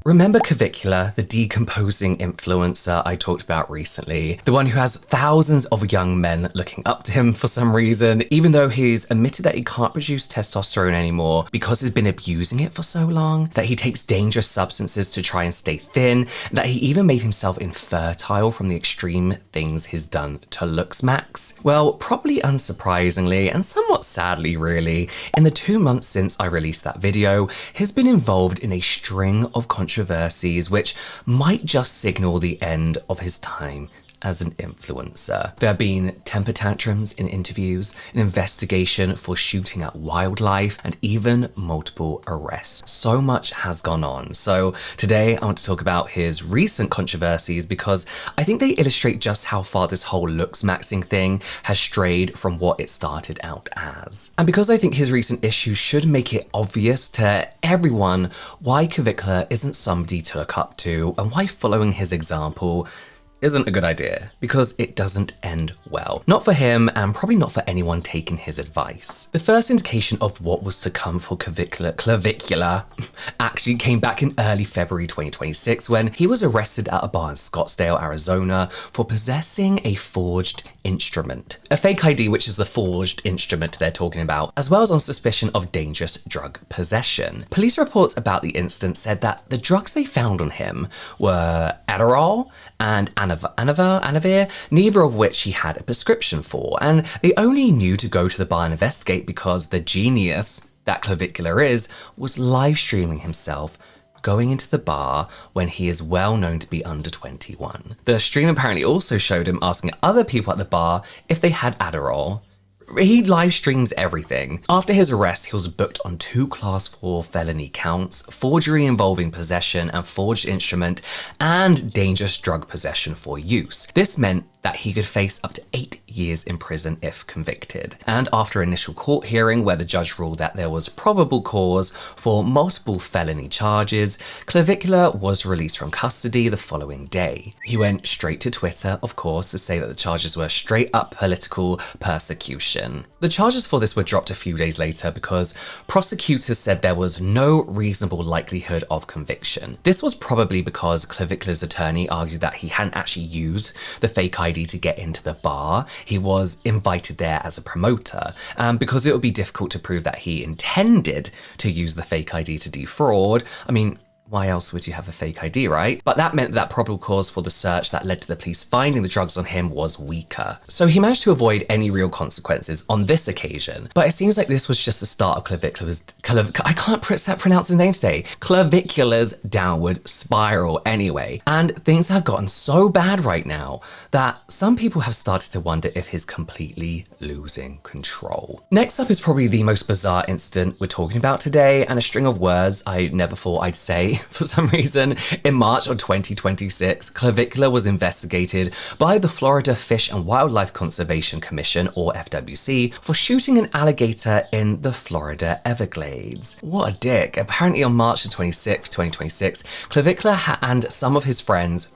Remember Clavicular, the decomposing influencer I talked about recently? The one who has thousands of young men looking up to him for some reason, even though he's admitted that he can't produce testosterone anymore because he's been abusing it for so long, that he takes dangerous substances to try and stay thin, and that he even made himself infertile from the extreme things he's done to looks max. Well, probably unsurprisingly, and somewhat sadly really, in the 2 months since I released that video, he's been involved in a string of controversies which might just signal the end of his time as an influencer. There have been temper tantrums in interviews, an investigation for shooting at wildlife, and even multiple arrests. So much has gone on. So today I want to talk about his recent controversies because I think they illustrate just how far this whole looks maxing thing has strayed from what it started out as. And because I think his recent issues should make it obvious to everyone why Clavicular isn't somebody to look up to and why following his example isn't a good idea, because it doesn't end well. Not for him, and probably not for anyone taking his advice. The first indication of what was to come for Clavicular actually came back in early February 2026 when he was arrested at a bar in Scottsdale, Arizona for possessing a forged instrument. A fake ID, which is the forged instrument they're talking about, as well as on suspicion of dangerous drug possession. Police reports about the incident said that the drugs they found on him were Adderall and Anavir, neither of which he had a prescription for, and they only knew to go to the bar and investigate because the genius that Clavicular is was live streaming himself going into the bar when he is well known to be under 21. The stream apparently also showed him asking other people at the bar if they had Adderall. He live streams everything. After his arrest, he was booked on 2 Class 4 felony counts, forgery involving possession and forged instrument, and dangerous drug possession for use. This meant that he could face up to 8 years in prison if convicted. And after initial court hearing where the judge ruled that there was probable cause for multiple felony charges, Clavicular was released from custody the following day. He went straight to Twitter, of course, to say that the charges were straight up political persecution. The charges for this were dropped a few days later because prosecutors said there was no reasonable likelihood of conviction. This was probably because Clavicular's attorney argued that he hadn't actually used the fake ID to get into the bar. He was invited there as a promoter, because it would be difficult to prove that he intended to use the fake ID to defraud. I mean, why else would you have a fake ID, right? But that meant that probable cause for the search that led to the police finding the drugs on him was weaker. So he managed to avoid any real consequences on this occasion. But it seems like this was just the start of Clavicular's, I can't pronounce his name today, Clavicular's downward spiral anyway. And things have gotten so bad right now that some people have started to wonder if he's completely losing control. Next up is probably the most bizarre incident we're talking about today, and a string of words I never thought I'd say for some reason. In March of 2026, Clavicular was investigated by the Florida Fish and Wildlife Conservation Commission, or FWC, for shooting an alligator in the Florida Everglades. What a dick. Apparently on March 26, 2026, Clavicular and some of his friends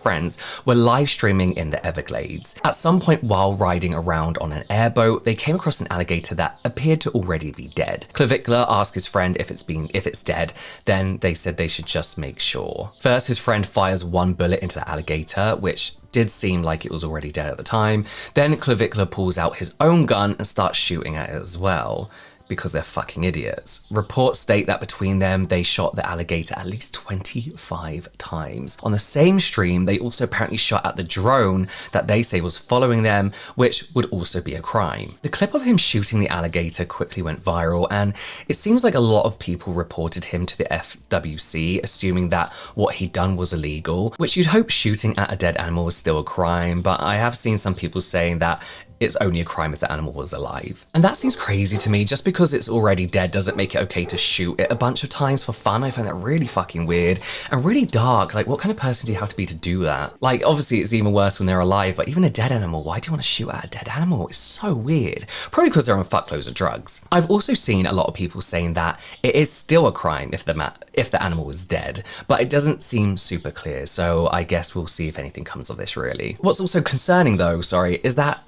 were live streaming in the Everglades. At some point while riding around on an airboat, they came across an alligator that appeared to already be dead. Clavicular asked his friend if it's dead, then they said they should just make sure. First, his friend fires one bullet into the alligator, which did seem like it was already dead at the time. Then Clavicular pulls out his own gun and starts shooting at it as well, because they're fucking idiots. Reports state that between them, they shot the alligator at least 25 times. On the same stream, they also apparently shot at the drone that they say was following them, which would also be a crime. The clip of him shooting the alligator quickly went viral, and it seems like a lot of people reported him to the FWC, assuming that what he'd done was illegal, which you'd hope shooting at a dead animal was still a crime, but I have seen some people saying that it's only a crime if the animal was alive. And that seems crazy to me. Just because it's already dead doesn't make it okay to shoot it a bunch of times for fun. I find that really fucking weird and really dark. Like, what kind of person do you have to be to do that? Like, obviously it's even worse when they're alive, but even a dead animal, why do you want to shoot at a dead animal? It's so weird. Probably because they're on fuckloads of drugs. I've also seen a lot of people saying that it is still a crime if the animal is dead, but it doesn't seem super clear. So I guess we'll see if anything comes of this really. What's also concerning though, is that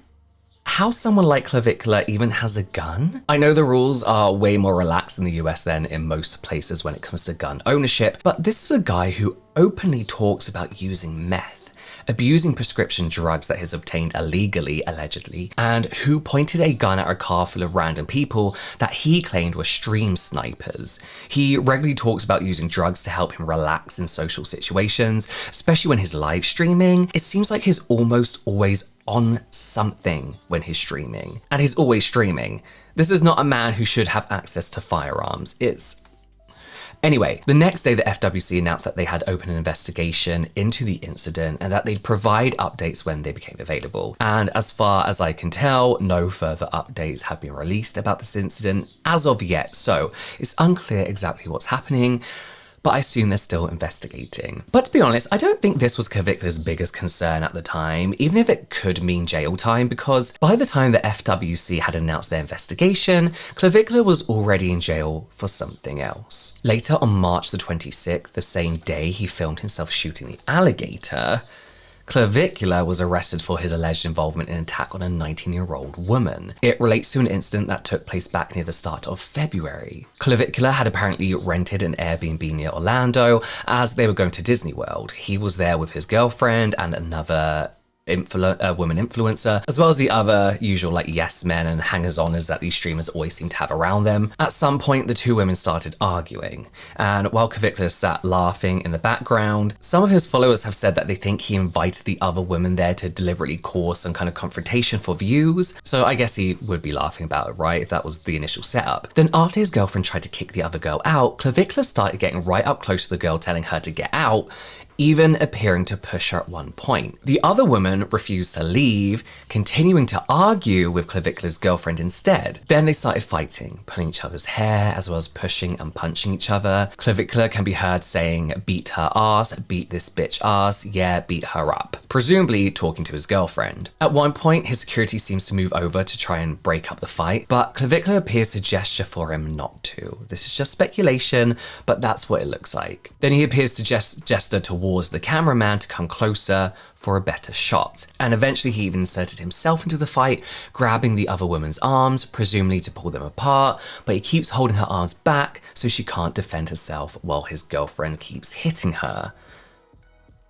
how someone like Clavicular even has a gun? I know the rules are way more relaxed in the US than in most places when it comes to gun ownership, but this is a guy who openly talks about using meth, abusing prescription drugs that he's obtained illegally, allegedly, and who pointed a gun at a car full of random people that he claimed were stream snipers. He regularly talks about using drugs to help him relax in social situations, especially when he's live streaming. It seems like he's almost always on something when he's streaming, and he's always streaming. This is not a man who should have access to firearms. Anyway, the next day the FWC announced that they had opened an investigation into the incident and that they'd provide updates when they became available. And as far as I can tell, no further updates have been released about this incident as of yet, so it's unclear exactly what's happening, but I assume they're still investigating. But to be honest, I don't think this was Clavicular's biggest concern at the time, even if it could mean jail time, because by the time the FWC had announced their investigation, Clavicular was already in jail for something else. Later on March the 26th, the same day he filmed himself shooting the alligator, Clavicular was arrested for his alleged involvement in an attack on a 19-year-old woman. It relates to an incident that took place back near the start of February. Clavicular had apparently rented an Airbnb near Orlando as they were going to Disney World. He was there with his girlfriend and another woman influencer, as well as the other usual like yes men and hangers-oners that these streamers always seem to have around them. At some point, the two women started arguing, and while Clavicular sat laughing in the background, some of his followers have said that they think he invited the other women there to deliberately cause some kind of confrontation for views. So I guess he would be laughing about it, right, if that was the initial setup. Then after his girlfriend tried to kick the other girl out, Clavicular started getting right up close to the girl, telling her to get out, even appearing to push her at one point. The other woman refused to leave, continuing to argue with Clavicular's girlfriend instead. Then they started fighting, pulling each other's hair, as well as pushing and punching each other. Clavicular can be heard saying, "Beat her ass, beat this bitch ass, yeah, beat her up," presumably talking to his girlfriend. At one point, his security seems to move over to try and break up the fight, but Clavicular appears to gesture for him not to. This is just speculation, but that's what it looks like. Then he appears to gesture towards the cameraman to come closer for a better shot. And eventually he even inserted himself into the fight, grabbing the other woman's arms, presumably to pull them apart, but he keeps holding her arms back so she can't defend herself while his girlfriend keeps hitting her.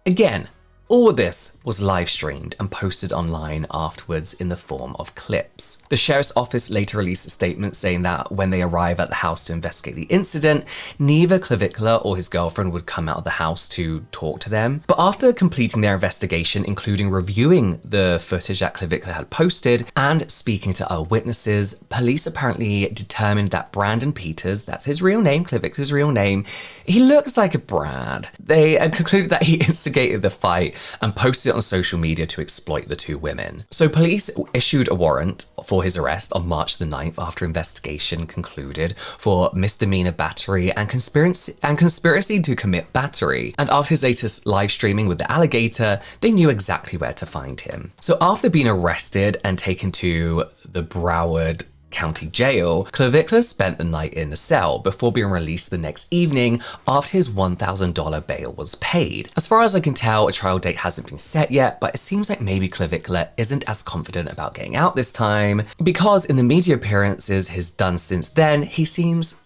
Again, all of this was live streamed and posted online afterwards in the form of clips. The sheriff's office later released a statement saying that when they arrive at the house to investigate the incident, neither Clavicular or his girlfriend would come out of the house to talk to them. But after completing their investigation, including reviewing the footage that Clavicular had posted and speaking to other witnesses, police apparently determined that Brandon Peters, that's his real name, Clavicular's real name, he looks like a Brad. They concluded that he instigated the fight and posted it on social media to exploit the two women. So police issued a warrant for his arrest on March the 9th after investigation concluded for misdemeanor battery and conspiracy to commit battery. And after his latest live streaming with the alligator, they knew exactly where to find him. So after being arrested and taken to the Broward County Jail, Clavicular spent the night in the cell before being released the next evening after his $1,000 bail was paid. As far as I can tell, a trial date hasn't been set yet, but it seems like maybe Clavicular isn't as confident about getting out this time, because in the media appearances he's done since then, he seems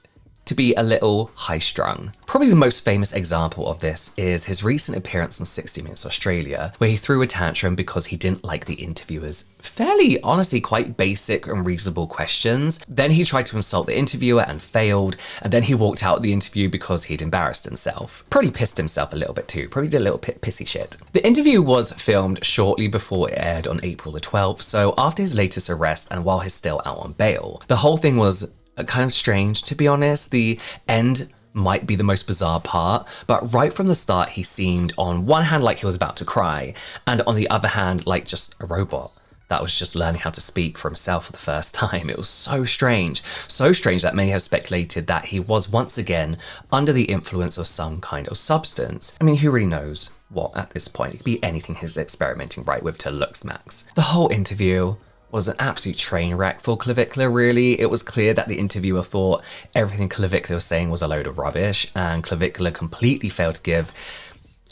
to be a little high-strung. Probably the most famous example of this is his recent appearance on 60 Minutes Australia, where he threw a tantrum because he didn't like the interviewer's fairly, honestly, quite basic and reasonable questions. Then he tried to insult the interviewer and failed, and then he walked out of the interview because he'd embarrassed himself. Probably pissed himself a little bit too, probably did a little pissy shit. The interview was filmed shortly before it aired on April the 12th, so after his latest arrest and while he's still out on bail. The whole thing was kind of strange, to be honest. The end might be the most bizarre part, but right from the start he seemed on one hand like he was about to cry, and on the other hand like just a robot that was just learning how to speak for himself for the first time. It was so strange that many have speculated that he was once again under the influence of some kind of substance. I mean, who really knows what at this point? It could be anything he's experimenting right with to looks max. The whole interview was an absolute train wreck for Clavicular, really. It was clear that the interviewer thought everything Clavicular was saying was a load of rubbish, and Clavicular completely failed to give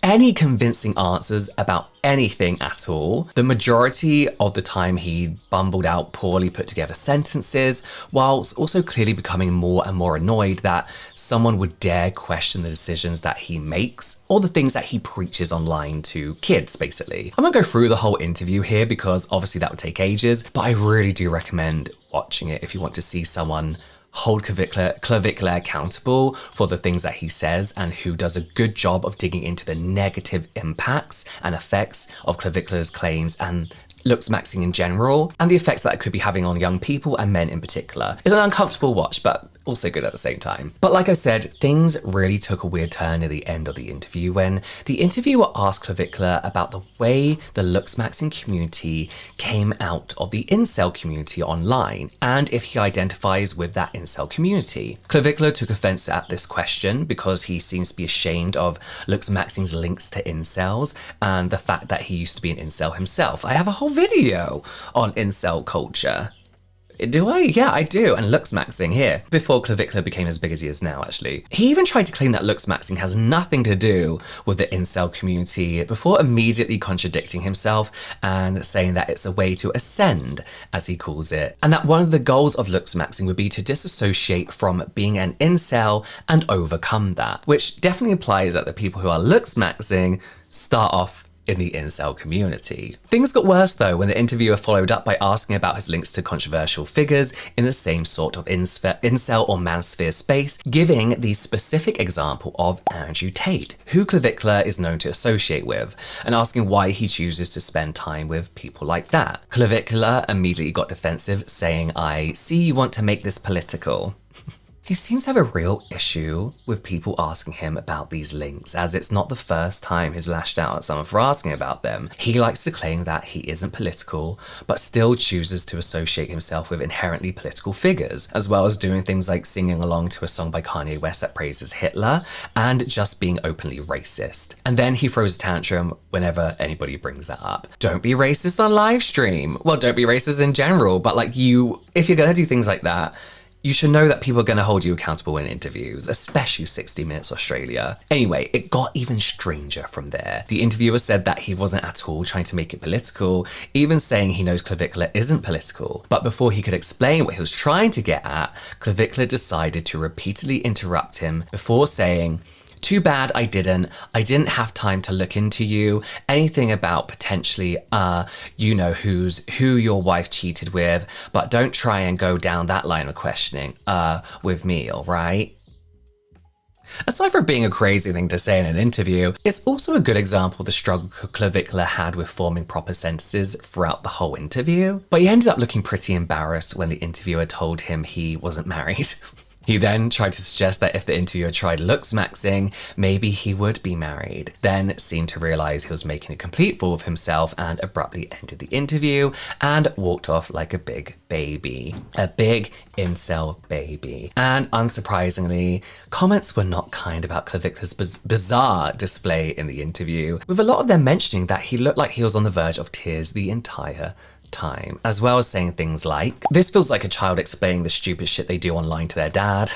any convincing answers about anything at all. The majority of the time he bumbled out poorly put together sentences, whilst also clearly becoming more and more annoyed that someone would dare question the decisions that he makes or the things that he preaches online to kids, basically. I'm gonna go through the whole interview here because obviously that would take ages, but I really do recommend watching it if you want to see someone hold Clavicular accountable for the things that he says and who does a good job of digging into the negative impacts and effects of Clavicular's claims and looks maxing in general, and the effects that it could be having on young people and men in particular. It's an uncomfortable watch, but also good at the same time. But like I said, things really took a weird turn near the end of the interview when the interviewer asked Clavicular about the way the looks maxing community came out of the incel community online, and if he identifies with that incel community. Clavicular took offense at this question because he seems to be ashamed of looks maxing's links to incels and the fact that he used to be an incel himself. I have a whole video on incel culture. Do I? Yeah, I do. And looks maxing here, before Clavicular became as big as he is now, actually. He even tried to claim that looks maxing has nothing to do with the incel community before immediately contradicting himself and saying that it's a way to ascend, as he calls it, and that one of the goals of looks maxing would be to disassociate from being an incel and overcome that, which definitely implies that the people who are looks maxing start off in the incel community. Things got worse though when the interviewer followed up by asking about his links to controversial figures in the same sort of incel or manosphere space, giving the specific example of Andrew Tate, who Clavicular is known to associate with, and asking why he chooses to spend time with people like that. Clavicular immediately got defensive, saying, "I see you want to make this political." He seems to have a real issue with people asking him about these links, as it's not the first time he's lashed out at someone for asking about them. He likes to claim that he isn't political, but still chooses to associate himself with inherently political figures, as well as doing things like singing along to a song by Kanye West that praises Hitler, and just being openly racist. And then he throws a tantrum whenever anybody brings that up. Don't be racist on live stream. Well, don't be racist in general, but like if you're gonna do things like that, you should know that people are going to hold you accountable in interviews, especially 60 Minutes Australia. Anyway, it got even stranger from there. The interviewer said that he wasn't at all trying to make it political, even saying he knows Clavicular isn't political. But before he could explain what he was trying to get at, Clavicular decided to repeatedly interrupt him before saying, "Too bad I didn't have time to look into you. Anything about potentially, you know who your wife cheated with, but don't try and go down that line of questioning, with me, all right?" Aside from being a crazy thing to say in an interview, it's also a good example of the struggle Clavicular had with forming proper sentences throughout the whole interview. But he ended up looking pretty embarrassed when the interviewer told him he wasn't married. He then tried to suggest that if the interviewer tried looks maxing, maybe he would be married, then seemed to realize he was making a complete fool of himself and abruptly ended the interview and walked off like a big baby. A big incel baby. And unsurprisingly, comments were not kind about Clavicular's bizarre display in the interview, with a lot of them mentioning that he looked like he was on the verge of tears the entire time, as well as saying things like, "This feels like a child explaining the stupid shit they do online to their dad."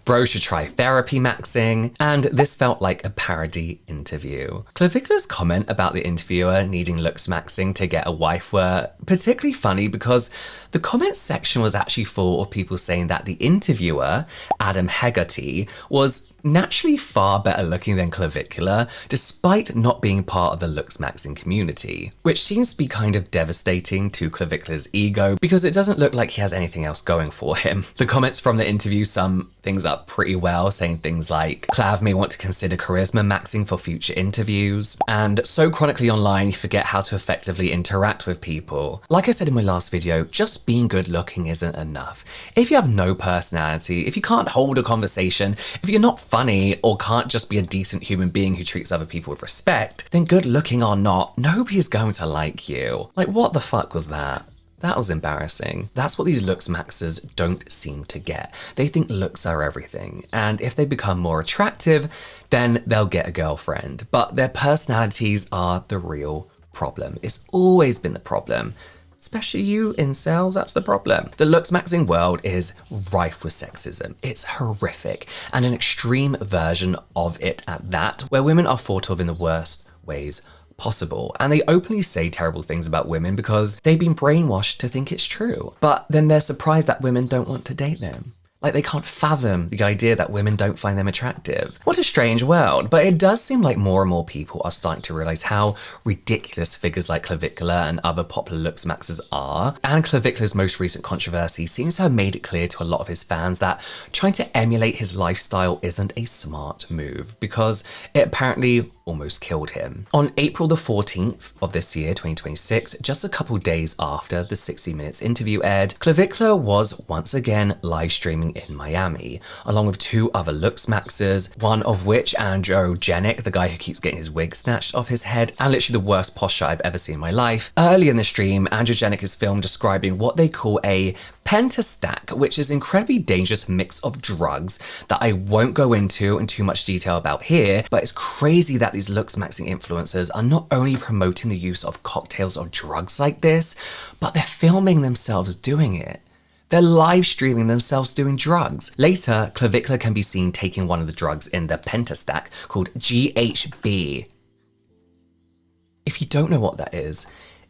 "Bro should try therapy maxing," and "This felt like a parody interview." Clavicular's comment about the interviewer needing looks maxing to get a wife were particularly funny because the comment section was actually full of people saying that the interviewer, Adam Hegarty, was naturally far better looking than Clavicular, despite not being part of the looks maxing community, which seems to be kind of devastating to Clavicular's ego because it doesn't look like he has anything else going for him. The comments from the interview sum things up pretty well, saying things like, "Clav may want to consider charisma maxing for future interviews," and "So chronically online you forget how to effectively interact with people." Like I said in my last video, just being good looking isn't enough. If you have no personality, if you can't hold a conversation, if you're not funny or can't just be a decent human being who treats other people with respect, then good looking or not, nobody's going to like you. Like, what the fuck was that? That was embarrassing. That's what these looks maxers don't seem to get. They think looks are everything, and if they become more attractive, then they'll get a girlfriend. But their personalities are the real problem. It's always been the problem. Especially you incels, that's the problem. The looks maxing world is rife with sexism. It's horrific, and an extreme version of it at that, where women are thought of in the worst ways possible. And they openly say terrible things about women because they've been brainwashed to think it's true. But then they're surprised that women don't want to date them. Like, they can't fathom the idea that women don't find them attractive. What a strange world. But it does seem like more and more people are starting to realize how ridiculous figures like Clavicular and other popular looks maxers are. And Clavicular's most recent controversy seems to have made it clear to a lot of his fans that trying to emulate his lifestyle isn't a smart move, because it apparently almost killed him. On April the 14th of this year, 2026, just a couple days after the 60 Minutes interview aired, Clavicular was once again live streaming in Miami, along with two other looks maxers, one of which, Androgenic, the guy who keeps getting his wig snatched off his head, and literally the worst posture I've ever seen in my life. Early in the stream, Androgenic is filmed describing what they call a pentastack, which is an incredibly dangerous mix of drugs that I won't go into in too much detail about here, but it's crazy that these looks maxing influencers are not only promoting the use of cocktails of drugs like this, but they're filming themselves doing it. They're live streaming themselves doing drugs. Later, Clavicular can be seen taking one of the drugs in the pentastack called GHB. If you don't know what that is,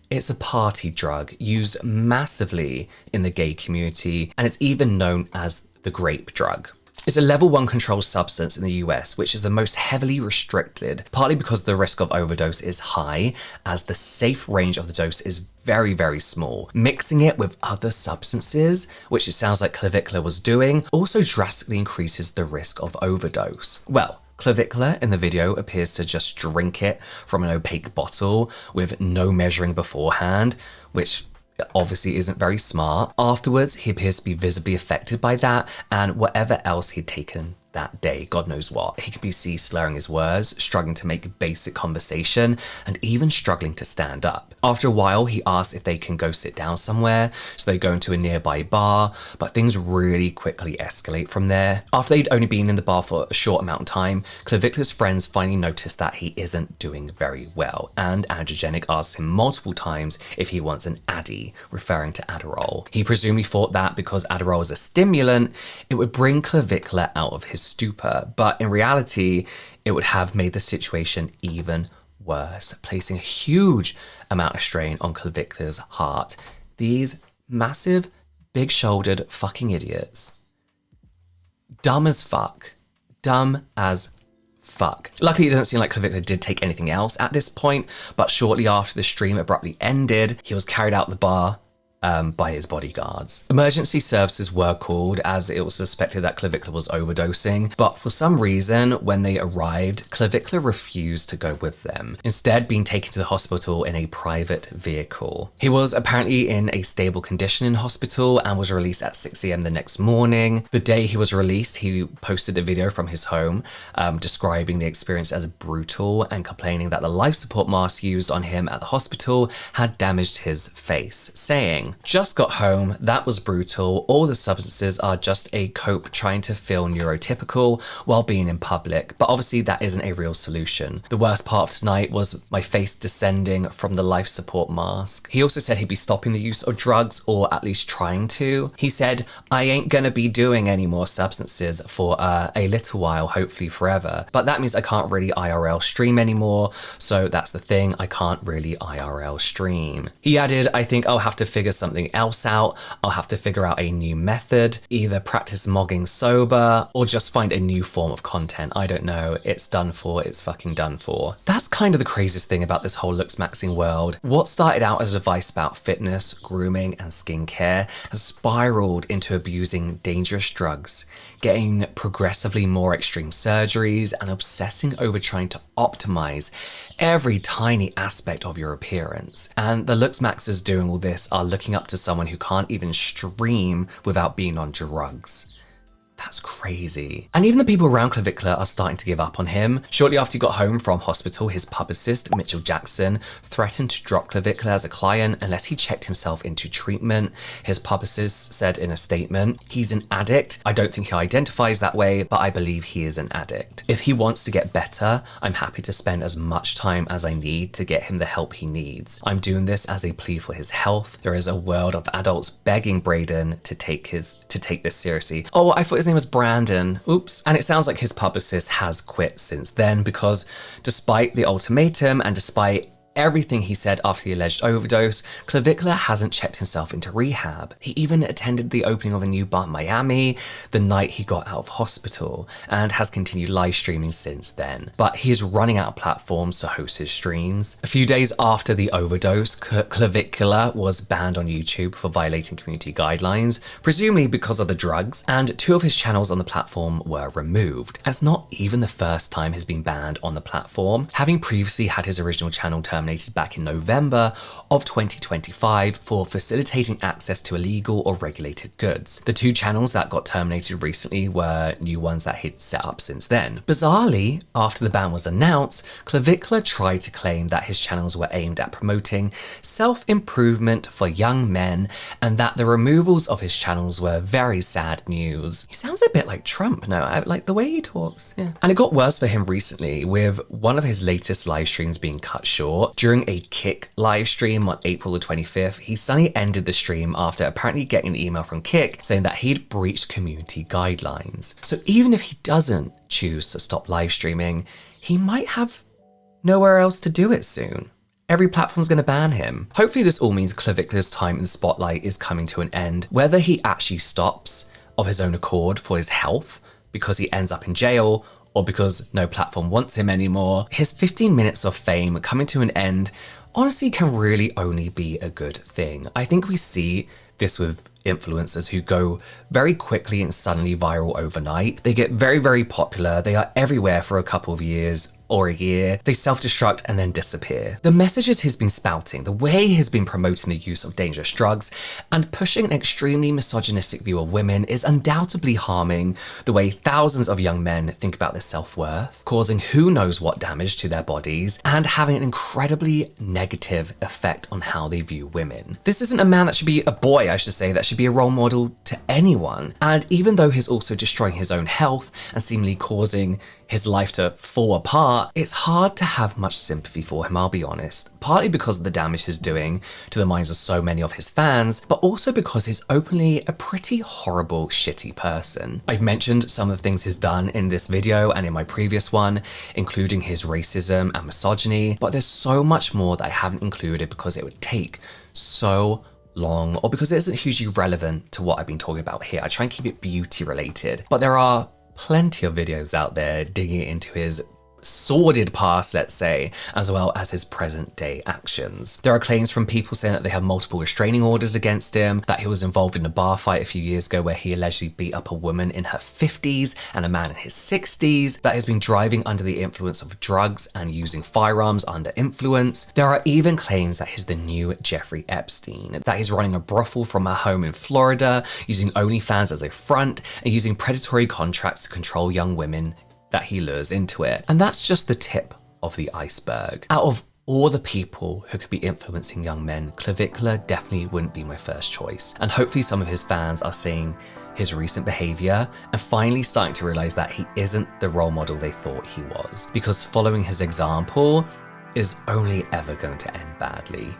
it's a party drug used massively in the gay community, and it's even known as the grape drug. It's a level 1 controlled substance in the US, which is the most heavily restricted, partly because the risk of overdose is high, as the safe range of the dose is very, very small. Mixing it with other substances, which it sounds like Clavicular was doing, also drastically increases the risk of overdose. Well, Clavicular in the video appears to just drink it from an opaque bottle with no measuring beforehand, which obviously isn't very smart. Afterwards, he appears to be visibly affected by that and whatever else he'd taken that day, God knows what. He can be seen slurring his words, struggling to make basic conversation, and even struggling to stand up. After a while, he asks if they can go sit down somewhere, so they go into a nearby bar, but things really quickly escalate from there. After they'd only been in the bar for a short amount of time, Clavicular's friends finally notice that he isn't doing very well, and Androgenic asks him multiple times if he wants an Addy, referring to Adderall. He presumably thought that because Adderall is a stimulant, it would bring Clavicular out of his stupor, but in reality, it would have made the situation even worse, placing a huge amount of strain on Clavicular's heart. These massive, big-shouldered fucking idiots. Dumb as fuck. Dumb as fuck. Luckily, it doesn't seem like Clavicular did take anything else at this point, but shortly after the stream abruptly ended, he was carried out the bar by his bodyguards. Emergency services were called as it was suspected that Clavicular was overdosing, but for some reason, when they arrived, Clavicular refused to go with them, instead being taken to the hospital in a private vehicle. He was apparently in a stable condition in hospital and was released at 6 AM the next morning. The day he was released, he posted a video from his home describing the experience as brutal and complaining that the life support mask used on him at the hospital had damaged his face, saying, "Just got home, that was brutal. All the substances are just a cope trying to feel neurotypical while being in public, but obviously that isn't a real solution. The worst part of tonight was my face descending from the life support mask." He also said he'd be stopping the use of drugs, or at least trying to. He said, "I ain't gonna be doing any more substances for a little while, hopefully forever. But that means I can't really IRL stream anymore, so that's the thing, I can't really IRL stream." He added, "I think I'll have to figure something else out. I'll have to figure out a new method, either practice mogging sober or just find a new form of content. I don't know. It's done for. It's fucking done for." That's kind of the craziest thing about this whole looks maxing world. What started out as advice about fitness, grooming, and skincare has spiraled into abusing dangerous drugs, getting progressively more extreme surgeries, and obsessing over trying to optimize every tiny aspect of your appearance. And the looks maxers doing all this are looking up to someone who can't even stream without being on drugs. That's crazy. And even the people around Clavicular are starting to give up on him. Shortly after he got home from hospital, his publicist, Mitchell Jackson, threatened to drop Clavicular as a client unless he checked himself into treatment. His publicist said in a statement, "He's an addict. I don't think he identifies that way, but I believe he is an addict. If he wants to get better, I'm happy to spend as much time as I need to get him the help he needs. I'm doing this as a plea for his health. There is a world of adults begging Braden to take this seriously." Oh, I thought his name was Brandon. Oops. And it sounds like his publicist has quit since then, because despite the ultimatum and despite everything he said after the alleged overdose, Clavicular hasn't checked himself into rehab. He even attended the opening of a new bar in Miami the night he got out of hospital and has continued live streaming since then. But he is running out of platforms to host his streams. A few days after the overdose, Clavicular was banned on YouTube for violating community guidelines, presumably because of the drugs, and 2 of his channels on the platform were removed. That's not even the first time he's been banned on the platform, having previously had his original channel terminated back in November of 2025 for facilitating access to illegal or regulated goods. The 2 channels that got terminated recently were new ones that he'd set up since then. Bizarrely, after the ban was announced, Clavicular tried to claim that his channels were aimed at promoting self-improvement for young men and that the removals of his channels were very sad news. He sounds a bit like Trump, no? Like the way he talks, yeah. And it got worse for him recently, with one of his latest live streams being cut short. During a Kick live stream on April the 25th, he suddenly ended the stream after apparently getting an email from Kick saying that he'd breached community guidelines. So even if he doesn't choose to stop live streaming, he might have nowhere else to do it soon. Every platform's going to ban him. Hopefully this all means Clavicular's time in the spotlight is coming to an end. Whether he actually stops of his own accord for his health because he ends up in jail, or because no platform wants him anymore, his 15 minutes of fame coming to an end honestly can really only be a good thing. I think we see this with influencers who go very quickly and suddenly viral overnight. They get very, very popular. They are everywhere for a couple of years or a year. They self-destruct and then disappear. The messages he's been spouting, the way he's been promoting the use of dangerous drugs and pushing an extremely misogynistic view of women is undoubtedly harming the way thousands of young men think about their self-worth, causing who knows what damage to their bodies and having an incredibly negative effect on how they view women. This isn't a man that should be a boy, I should say, that should be a role model to anyone. And even though he's also destroying his own health and seemingly causing his life to fall apart, it's hard to have much sympathy for him, I'll be honest. Partly because of the damage he's doing to the minds of so many of his fans, but also because he's openly a pretty horrible, shitty person. I've mentioned some of the things he's done in this video and in my previous one, including his racism and misogyny, but there's so much more that I haven't included because it would take so long, or because it isn't hugely relevant to what I've been talking about here. I try and keep it beauty related, but there are plenty of videos out there digging into his sordid past, let's say, as well as his present day actions. There are claims from people saying that they have multiple restraining orders against him, that he was involved in a bar fight a few years ago where he allegedly beat up a woman in her 50s and a man in his 60s, that he's been driving under the influence of drugs and using firearms under influence. There are even claims that he's the new Jeffrey Epstein, that he's running a brothel from a home in Florida, using OnlyFans as a front, and using predatory contracts to control young women that he lures into it. And that's just the tip of the iceberg. Out of all the people who could be influencing young men, Clavicular definitely wouldn't be my first choice. And hopefully some of his fans are seeing his recent behavior and finally starting to realize that he isn't the role model they thought he was, because following his example is only ever going to end badly.